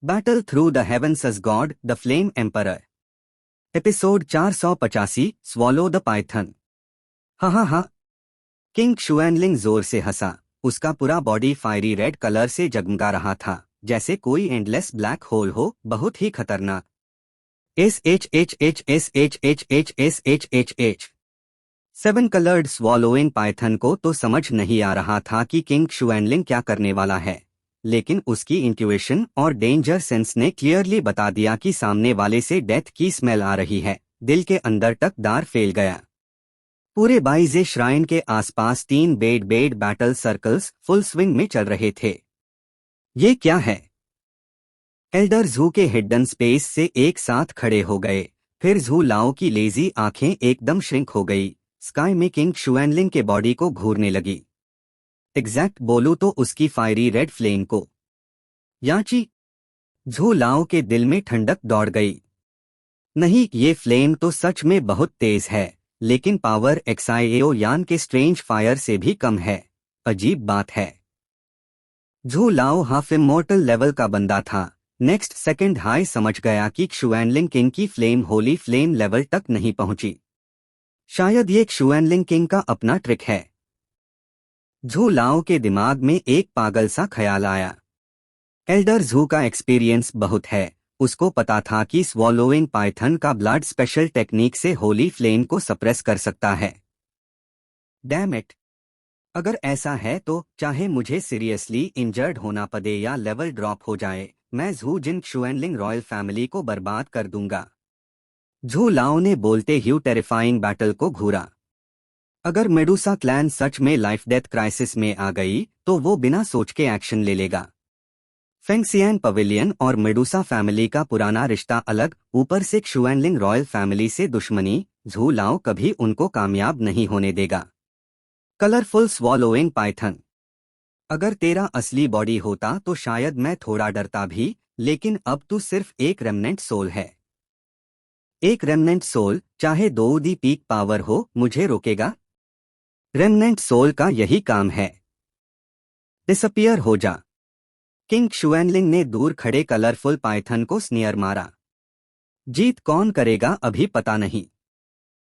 Battle through the heavens as god the flame emperor. Episode 485 swallow the python. हाँ हाँ हाँ। King शुएनलिंग जोर से हंसा। उसका पूरा बॉडी फायरी रेड कलर से जगमगा रहा था, जैसे कोई एंडलेस ब्लैक होल हो, बहुत ही खतरनाक। S H H H S H H H S H H H. Seven coloured swallowing Python को तो समझ नहीं आ रहा था कि किंग शुएनलिंग क्या करने वाला है, लेकिन उसकी इंट्यूएशन और डेंजर सेंस ने क्लियरली बता दिया कि सामने वाले से डेथ की स्मेल आ रही है। दिल के अंदर तक दार फैल गया। पूरे बाइजे श्राइन के आसपास तीन bed bed battle circles full swing में चल रहे थे। ये क्या है? एल्डर जू के हिडन स्पेस से एक साथ खड़े हो गए। फिर जू लाओ की लेजी आंखें एकदम श्रिंक हो गई। स्काई में किंग शुएनलिंग के बॉडी को घूरने लगी। एग्जैक्ट बोलूं तो उसकी फायरी रेड फ्लेम को। याची। झू लाओ के दिल में ठंडक दौड़ गई। नहीं, ये फ्लेम तो सच में बहुत तेज है, लेकिन पावर एक्साइएओ यान के स्ट्रेंज फायर से भी कम है। अजीब बात है। झू लाओ हाफ इमॉर्टल लेवल का बंदा था। नेक्स्ट सेकंड हाई समझ गया कि क्षुएनलिंग किंग की फ्लेम होली फ्लेम लेवल तक नहीं पहुंची। शायद ये क्षुएनलिंग किंग का अपना ट्रिक है। झू लाओ के दिमाग में एक पागल सा ख्याल आया। एल्डर जू का एक्सपीरियंस बहुत है। उसको पता था कि स्वॉलोइंग पाइथन का ब्लड स्पेशल टेक्निक से होली फ्लेम को सप्रेस कर सकता है। Damn it. अगर ऐसा है तो चाहे मुझे सीरियसली इंजर्ड होना पड़े या लेवल ड्रॉप हो जाए, मैं झू जिन शुएनलिंग रॉयल फैमिली को बर्बाद कर दूंगा। झू लाओ ने बोलते ही टेरिफाइंग बैटल को घूरा। अगर मेडुसा क्लैन सच में लाइफ डेथ क्राइसिस में आ गई तो वो बिना सोच के एक्शन ले लेगा। फेंगसियान पवेलियन और मेडुसा फैमिली का पुराना रिश्ता अलग, ऊपर से क्षुएनलिंग रॉयल फैमिली से दुश्मनी। झू लाओ कभी उनको कामयाब नहीं होने देगा। Colourful swallowing Python. अगर तेरा असली बॉडी होता तो शायद मैं थोड़ा डरता भी, लेकिन अब तू सिर्फ एक रेमनेंट सोल है। एक रेमनेंट सोल, चाहे दो दी पीक पावर हो, मुझे रोकेगा? रेमनेंट सोल का यही काम है। डिसअपियर हो जा। किंग शुएनलिंग ने दूर खड़े कलरफुल पाइथन को स्नियर मारा। जीत कौन करेगा अभी पता नहीं।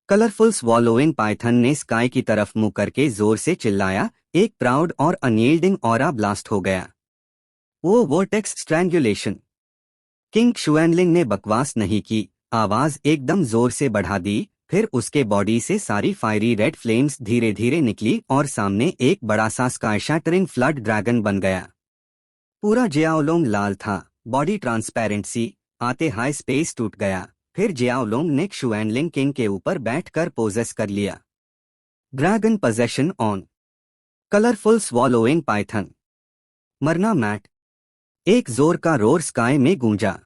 कलरफुल स्वॉलोइंग पाइथन ने स्काई की तरफ मुंह करके जोर से चिल्लाया। एक प्राउड और अनयील्डिंग ऑरा ब्लास्ट हो गया। वो वोर्टेक्स स्ट्रैंगुलेशन। किंग शुएनलिंग ने बकवास नहीं की, आवाज एकदम जोर से बढ़ा दी। फिर उसके बॉडी से सारी फायरी रेड फ्लेम्स धीरे धीरे निकली और सामने एक बड़ा सा स्काई शैटरिंग फ्लड ड्रैगन बन गया। पूरा जियाओलोंग लाल था। बॉडी ट्रांसपेरेंसी आते हाई स्पेस टूट गया। फिर जियाओलोंग ने क्षुएनलिंग किंग के ऊपर बैठकर पोजेस कर लिया। Dragon possession on. Colourful swallowing Python. मरना मैट। एक जोर का रोर स्काई में गूंजा।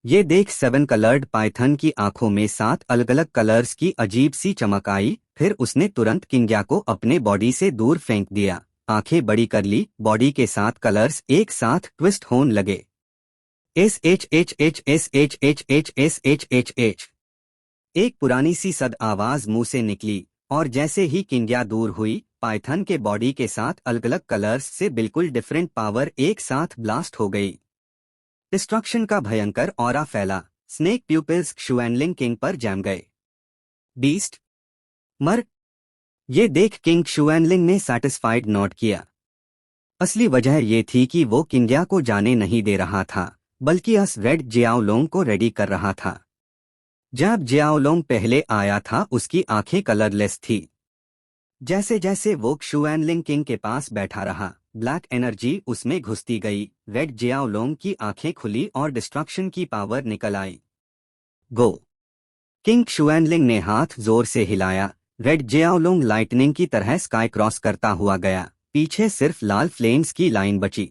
ये देख सेवन कलर्ड पाइथन की आंखों में सात अलग अलग कलर्स की अजीब सी चमक आई। फिर उसने तुरंत किंग्या को अपने बॉडी से दूर फेंक दिया। आंखें बड़ी कर ली, बॉडी के साथ कलर्स एक साथ ट्विस्ट होने लगे। S H H H S H H H S H H H. एक पुरानी सी सद आवाज मुंह से निकली, और जैसे ही किंग्या दूर हुई, पाइथन के बॉडी के साथ अलग अलग कलर्स से बिल्कुल डिफरेंट पावर एक साथ ब्लास्ट हो गई। डिस्ट्रक्शन का भयंकर ऑरा फैला। स्नेक प्यूपिल्स क्षुएनलिंग किंग पर जम गए। बीस्ट मर। ये देख किंग शुएनलिंग ने सैटिस्फाइड नोट किया। असली वजह ये थी कि वो किंग्या को जाने नहीं दे रहा था, बल्कि अस रेड जियाओलोंग को रेडी कर रहा था। जब जियाओलोंग पहले आया था उसकी आंखें कलरलेस थी। जैसे जैसे वो क्षुएनलिंग किंग के पास बैठा रहा, ब्लैक एनर्जी उसमें घुसती गई। रेड जियाओलोंग की आंखें खुली और डिस्ट्रक्शन की पावर निकल आई। गो। किंग शुएनलिंग ने हाथ जोर से हिलाया। रेड जियाओलोंग लाइटनिंग की तरह स्काई क्रॉस करता हुआ गया। पीछे सिर्फ लाल फ्लेम्स की लाइन बची।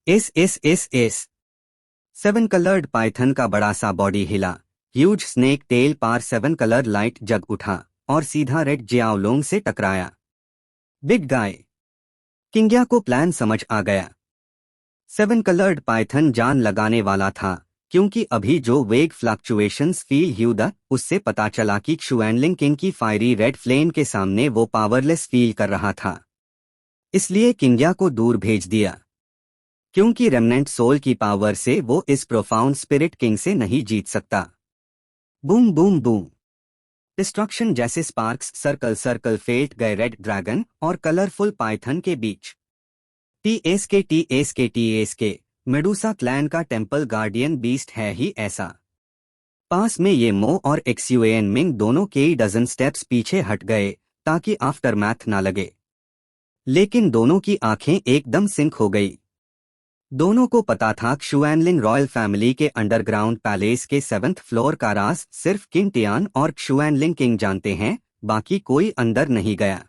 S S S S. Seven coloured Python का बड़ा सा बॉडी हिला। ह्यूज स्नेक टेल पार सेवन कलर लाइट जग उठा और सीधा रेड जियाओलोंग से टकराया। Big guy. किंग्या को प्लान समझ आ गया। सेवन कलर्ड पाइथन जान लगाने वाला था, क्योंकि अभी जो वेग फ्लक्चुएशंस फील हुआ उससे पता चला कि क्षुएनलिंग किंग की फायरी रेड फ्लेम के सामने वो पावरलेस फील कर रहा था। इसलिए किंग्या को दूर भेज दिया। क्योंकि रेमनेंट सोल की पावर से वो इस प्रोफाउंड स्पिरिट किंग से नहीं जीत सकता। Boom boom boom. डिस्ट्रक्शन जैसे स्पार्क्स सर्कल सर्कल फेट गए रेड ड्रैगन और कलरफुल पाइथन के बीच। टीएसके मेडूसा क्लैन का टेम्पल गार्डियन बीस्ट है ही ऐसा। पास में ये मो और एक्सयूएन मिंग दोनों कई डजन स्टेप्स पीछे हट गए ताकि आफ्टरमैथ ना लगे। लेकिन दोनों की आंखें एकदम सिंक हो गई। दोनों को पता था क्षुएनलिंग रॉयल फैमिली के अंडरग्राउंड पैलेस के 7th फ्लोर का राज सिर्फ किंग टियान और क्षुएनलिंग किंग जानते हैं, बाकी कोई अंदर नहीं गया।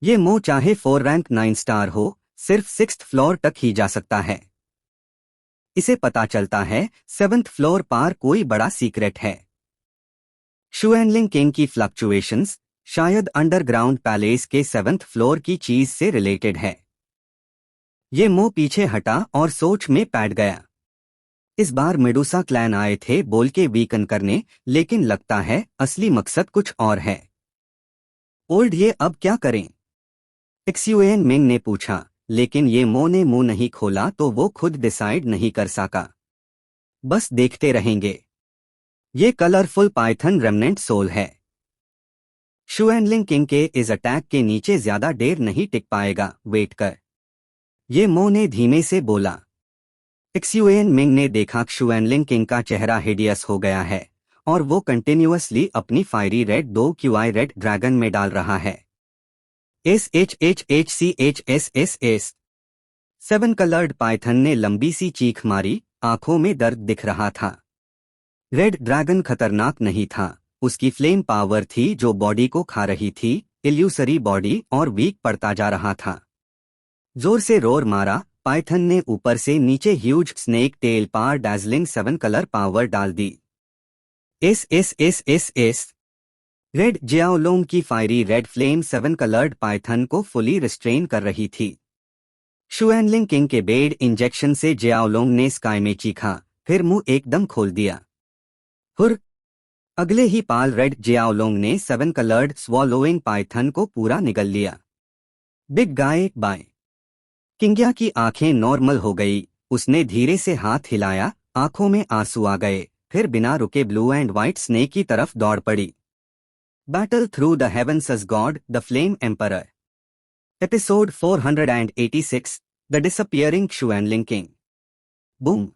ये मो चाहे 4 रैंक 9 स्टार हो, सिर्फ 6th फ्लोर तक ही जा सकता है। इसे पता चलता है 7th फ्लोर पार कोई बड़ा सीक्रेट है। क्षुएनलिंग किंग की फ्लक्चुएशंस शायद अंडरग्राउंड पैलेस के 7th फ्लोर की चीज से रिलेटेड है। ये मुंह पीछे हटा और सोच में पैट गया। इस बार मेडूसा क्लैन आए थे बोल के वीकन करने, लेकिन लगता है असली मकसद कुछ और है। ओल्ड ये अब क्या करें? एक्सयूएन मिंग ने पूछा, लेकिन ये मो ने मुंह नहीं खोला तो वो खुद डिसाइड नहीं कर सका। बस देखते रहेंगे। ये कलरफुल पाइथन रेमनेंट सोल है। क्षुएनलिंग किंग के इस अटैक के नीचे ज्यादा देर नहीं टिक पाएगा, वेट कर। ये मो ने धीमे से बोला। एक्सयूएन मिंग ने देखा क्षुएनलिंग किंग का चेहरा हिडियस हो गया है और वो कंटिन्यूअसली अपनी fiery red 2 QI red dragon में डाल रहा है। SHHHCHSSS 7 कलर्ड पाइथन ने लंबी सी चीख मारी, आंखों में दर्द दिख रहा था। रेड ड्रैगन खतरनाक नहीं था, उसकी फ्लेम पावर थी जो बॉडी को खा रही थी, इल्यूसरी बॉडी और वीक पड़ता जा रहा था। जोर से रोर मारा, पाइथन ने ऊपर से नीचे ह्यूज स्नेक टेल पार डार्जलिंग 7 कलर पावर डाल दी। SSSSS रेड जियाओलोंग की fiery red flame 7 coloured Python को फुली रिस्ट्रेन कर रही थी। क्षुएनलिंग किंग के बेड इंजेक्शन से जियाओलोंग ने स्काई में चीखा, फिर मुंह एकदम खोल दिया। हुर! अगले ही पाल रेड जियाओलोंग ने 7 कलर्ड स्वॉलोइंग पाइथन को पूरा निगल लिया। Big guy bye. किंग्या की आंखें नॉर्मल हो गई, उसने धीरे से हाथ हिलाया, आंखों में आंसू आ गए, फिर बिना रुके ब्लू एंड व्हाइट स्नेक की तरफ दौड़ पड़ी। Battle through the heavens as god the flame emperor. Episode 486 the disappearing Xuanling king. Boom!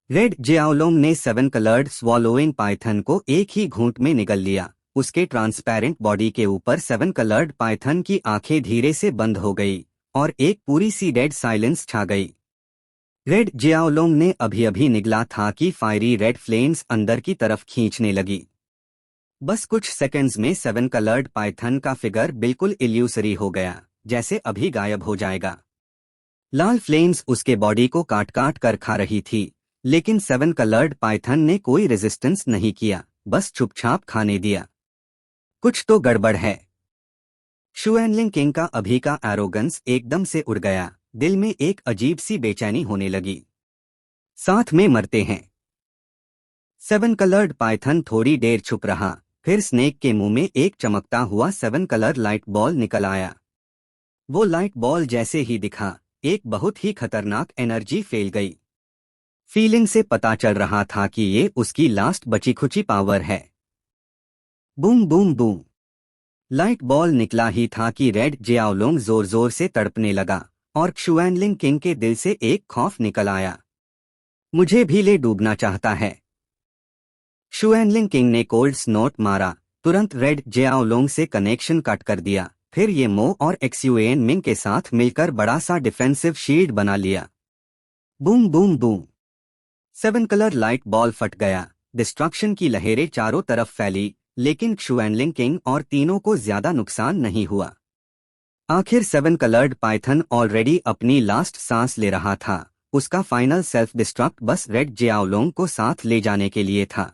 Red Xiaolong ने 7 कलर्ड स्वॉलोइंग पाइथन को एक ही घूंट में निगल लिया। उसके ट्रांसपेरेंट बॉडी के ऊपर 7 कलर्ड पाइथन की आंखें धीरे से बंद हो गई और एक पूरी सी डेड साइलेंस छा गई। रेड जियाओलोंग ने अभी अभी निगला था कि फायरी रेड फ्लेम्स अंदर की तरफ खींचने लगी। बस कुछ सेकंड्स में 7 कलर्ड पाइथन का फिगर बिल्कुल इल्यूसरी हो गया, जैसे अभी गायब हो जाएगा। लाल फ्लेम्स उसके बॉडी को काट काट कर खा रही थी, लेकिन 7 कलर्ड पाइथन ने कोई रेजिस्टेंस नहीं किया, बस चुपचाप खाने दिया। कुछ तो गड़बड़ है। क्षुएनलिंग किंग का अभी का एरोगेंस एकदम से उड़ गया, दिल में एक अजीब सी बेचैनी होने लगी। साथ में मरते हैं। 7 कलर्ड पाइथन थोड़ी देर छुप रहा, फिर स्नेक के मुंह में एक चमकता हुआ 7 कलर लाइट बॉल निकल आया। वो लाइट बॉल जैसे ही दिखा, एक बहुत ही खतरनाक एनर्जी फैल गई। फीलिंग से पता चल रहा था कि ये उसकी लास्ट बची खुची पावर है। Boom boom boom! Light ball निकला ही था कि रेड जियाओलोंग जोर जोर से तड़पने लगा और क्षुएनलिंग किंग के दिल से एक खौफ निकल आया। मुझे भी ले डूबना चाहता है। क्षुएनलिंग किंग ने कोल्ड स्नोट मारा, तुरंत रेड जियाओलोंग से कनेक्शन कट कर दिया, फिर ये मो और एक्सयूएन मिंग के साथ मिलकर बड़ा सा डिफेंसिव शील्ड बना लिया। Boom boom boom! 7 colour light ball फट गया, डिस्ट्रक्शन की लहरें चारों तरफ फैली, लेकिन क्षुएनलिंग किंग और तीनों को ज्यादा नुकसान नहीं हुआ। आखिर 7 कलर्ड पाइथन ऑलरेडी अपनी लास्ट सांस ले रहा था, उसका फाइनल सेल्फ डिस्ट्रक्ट बस रेड जियाओलोंग को साथ ले जाने के लिए था।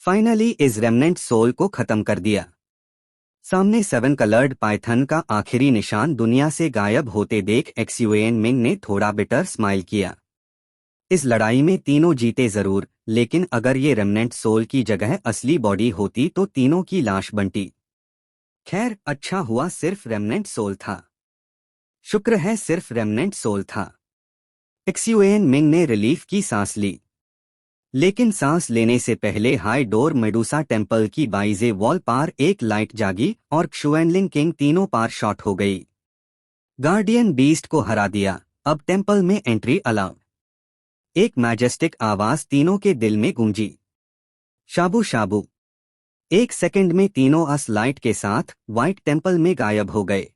फाइनली इस रेमनेंट सोल को खत्म कर दिया। सामने 7 कलर्ड पाइथन का आखिरी निशान दुनिया से गायब होते देख एक्सयूएन मिंग ने थोड़ा बिटर स्माइल किया। इस लड़ाई में तीनों जीते जरूर, लेकिन अगर ये रेमनेंट सोल की जगह असली बॉडी होती तो तीनों की लाश बनती। खैर, अच्छा हुआ सिर्फ रेमनेंट सोल था। शुक्र है सिर्फ रेमनेंट सोल था। एक्सयूएन मिंग ने रिलीफ की सांस ली, लेकिन सांस लेने से पहले हाई डोर मेडुसा टेम्पल की बाइजे वॉल पार एक लाइट जागी और क्षुएनलिंग किंग तीनों पार शॉट हो गई। गार्डियन बीस्ट को हरा दिया, अब टेम्पल में एंट्री अलाउड। एक मैजेस्टिक आवाज तीनों के दिल में गूंजी, शाबू शाबू। एक सेकंड में तीनों अस लाइट के साथ व्हाइट टेम्पल में गायब हो गए।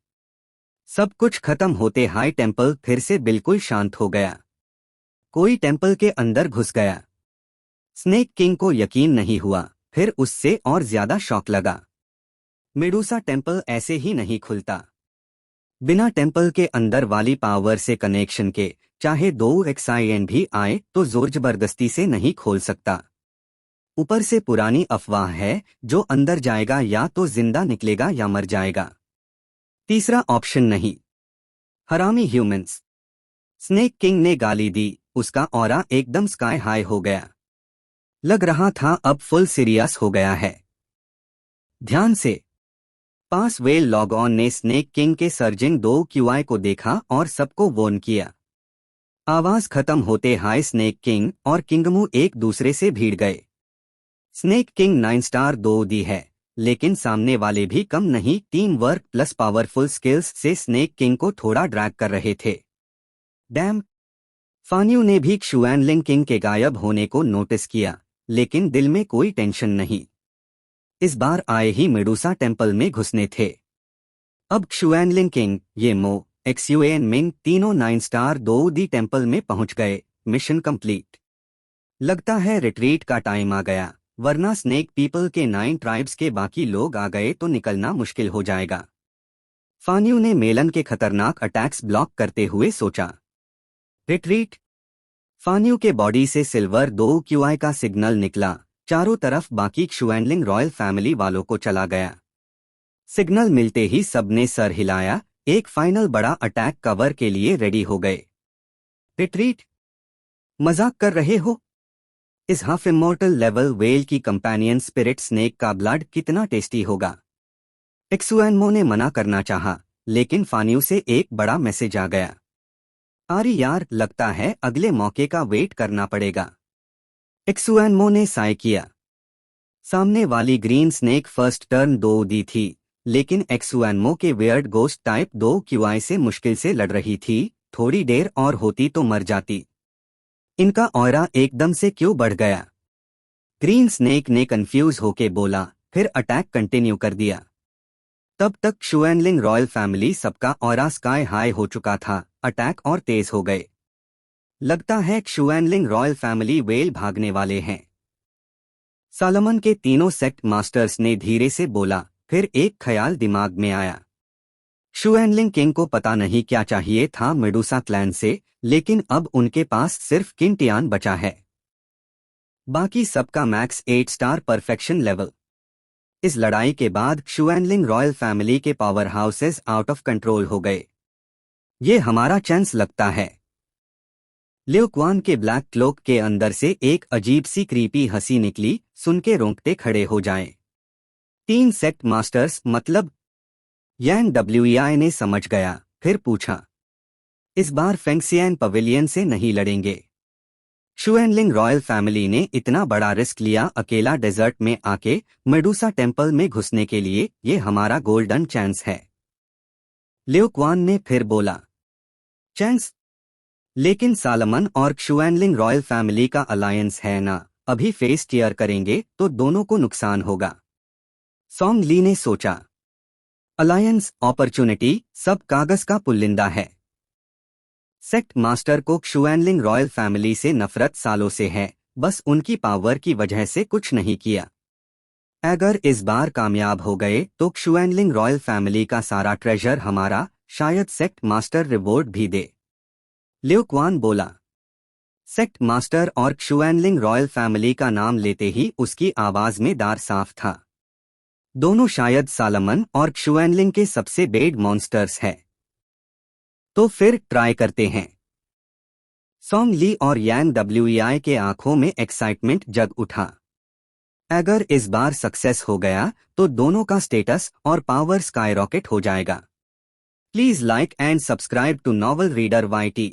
सब कुछ खत्म होते हाई टेम्पल फिर से बिल्कुल शांत हो गया। कोई टेम्पल के अंदर घुस गया। स्नेक किंग को यकीन नहीं हुआ, फिर उससे और ज्यादा शॉक लगा। मेडुसा टेम्पल ऐसे ही नहीं खुलता। बिना टेम्पल के अंदर वाली पावर से कनेक्शन के, चाहे 2 एक्सआईएन भी आए तो जोर जबरदस्ती से नहीं खोल सकता। ऊपर से पुरानी अफवाह है, जो अंदर जाएगा या तो जिंदा निकलेगा या मर जाएगा। तीसरा ऑप्शन नहीं। हरामी ह्यूमंस। स्नेक किंग ने गाली दी, उसका ऑरा एकदम स्काई हाई हो गया। लग रहा था अब फुल सीरियस हो गया है। ध्यान से। पास वेल लॉग ऑन ने स्नेक किंग के सर्जिंग 2 क्यूआई को देखा और सबको वॉर्न किया। आवाज खत्म होते हाई स्नेक किंग और किंगमू एक दूसरे से भीड़ गए। स्नेक किंग 9 स्टार 2 दी है, लेकिन सामने वाले भी कम नहीं, team work plus powerful skills से स्नेक किंग को थोड़ा ड्रैग कर रहे थे। डैम। फान्यू ने भी क्षुएनलिंग किंग के गायब होने को नोटिस किया, लेकिन दिल में कोई टेंशन नहीं। इस बार आए ही मेडुसा टेम्पल में घुसने थे। अब क्षुएनलिंग किंग, ये मो, एक्सयूएन मिंग तीनों 9 स्टार 2 दी टेम्पल में पहुंच गए। Mission complete. लगता है रिट्रीट का टाइम आ गया, वरना स्नेक पीपल के 9 ट्राइब्स के बाकी लोग आ गए तो निकलना मुश्किल हो जाएगा। फान्यू ने मेलन के खतरनाक अटैक्स ब्लॉक करते हुए सोचा। रिट्रीट। फान्यू के बॉडी से सिल्वर 2 क्यूआई का सिग्नल निकला, चारों तरफ बाकी क्षुएनलिंग रॉयल फैमिली वालों को चला गया। सिग्नल मिलते ही सबने सर हिलाया, एक फाइनल बड़ा अटैक कवर के लिए रेडी हो गए। रिट्रीट? मजाक कर रहे हो? इस हाफ इमॉर्टल लेवल वेल की कंपेनियन स्पिरिट स्नेक का ब्लड कितना टेस्टी होगा। एक्सुएनमो ने मना करना चाहा, लेकिन फान्यू से एक बड़ा मैसेज आ गया। अरे यार, लगता है अगले मौके का वेट करना पड़ेगा। एक्सुएनमो ने साय किया। सामने वाली ग्रीन स्नेक फर्स्ट टर्न 2 दी थी, लेकिन एक्सुएनमो के वियर्ड गोस्ट टाइप 2 क्यूआई से मुश्किल से लड़ रही थी। थोड़ी देर और होती तो मर जाती। इनका ऑरा एकदम से क्यों बढ़ गया? ग्रीन स्नेक ने कंफ्यूज होके बोला, फिर अटैक कंटिन्यू कर दिया। तब तक क्षुएनलिंग रॉयल फैमिली सबका ऑरा स्काई हाई हो चुका था, अटैक और तेज हो गए। लगता है क्षुएनलिंग रॉयल फैमिली वेल भागने वाले हैं। सालमन के तीनों सेक्ट मास्टर्स ने धीरे से बोला, फिर एक ख्याल दिमाग में आया। क्षुएनलिंग किंग को पता नहीं क्या चाहिए था मेडुसा क्लैन से, लेकिन अब उनके पास सिर्फ किंटियान बचा है। बाकी सबका मैक्स 8 स्टार परफेक्शन लेवल। इस लड़ाई के बाद क्षुएनलिंग रॉयल फैमिली के power houses out of control हो गए। ये हमारा चांस लगता है। लियो क्वान के ब्लैक क्लोक के अंदर से एक अजीब सी क्रीपी हंसी निकली, सुन के रोंगटे खड़े हो जाएं। 3 सेक्ट मास्टर्स मतलब? यान डब्ल्यूईआई ने समझ गया, फिर पूछा। इस बार फेंगसियान पवेलियन से नहीं लड़ेंगे। क्षुएनलिंग रॉयल फैमिली ने इतना बड़ा रिस्क लिया अकेला डेजर्ट में आके मेडुसा टेम्पल में घुसने के लिए, ये हमारा गोल्डन चांस है। लियो क्वान ने फिर बोला। चांस? लेकिन सालमन और क्षुएनलिंग रॉयल फैमिली का अलायंस है ना, अभी फेस टीयर करेंगे तो दोनों को नुकसान होगा। सॉन्ग ली ने सोचा। अलायंस, अपॉर्चुनिटी, सब कागज का पुल्लिंदा है। सेक्ट मास्टर को क्षुएनलिंग रॉयल फैमिली से नफरत सालों से है, बस उनकी पावर की वजह से कुछ नहीं किया। अगर इस बार कामयाब हो गए तो क्षुएनलिंग रॉयल फैमिली का सारा ट्रेजर हमारा, शायद सेक्ट मास्टर रिवॉर्ड भी दे। लियो क्वान बोला। सेक्ट मास्टर और क्षुएनलिंग रॉयल फैमिली का नाम लेते ही उसकी आवाज में दार साफ था। दोनों शायद सालमन और क्षुएनलिंग के सबसे बेड मॉन्स्टर्स है। तो फिर ट्राई करते हैं। सॉन्ग ली और यान डब्ल्यूईआई के आंखों में एक्साइटमेंट जग उठा। अगर इस बार सक्सेस हो गया तो दोनों का स्टेटस और पावर स्काई रॉकेट हो जाएगा। Please like and subscribe to novel reader YT।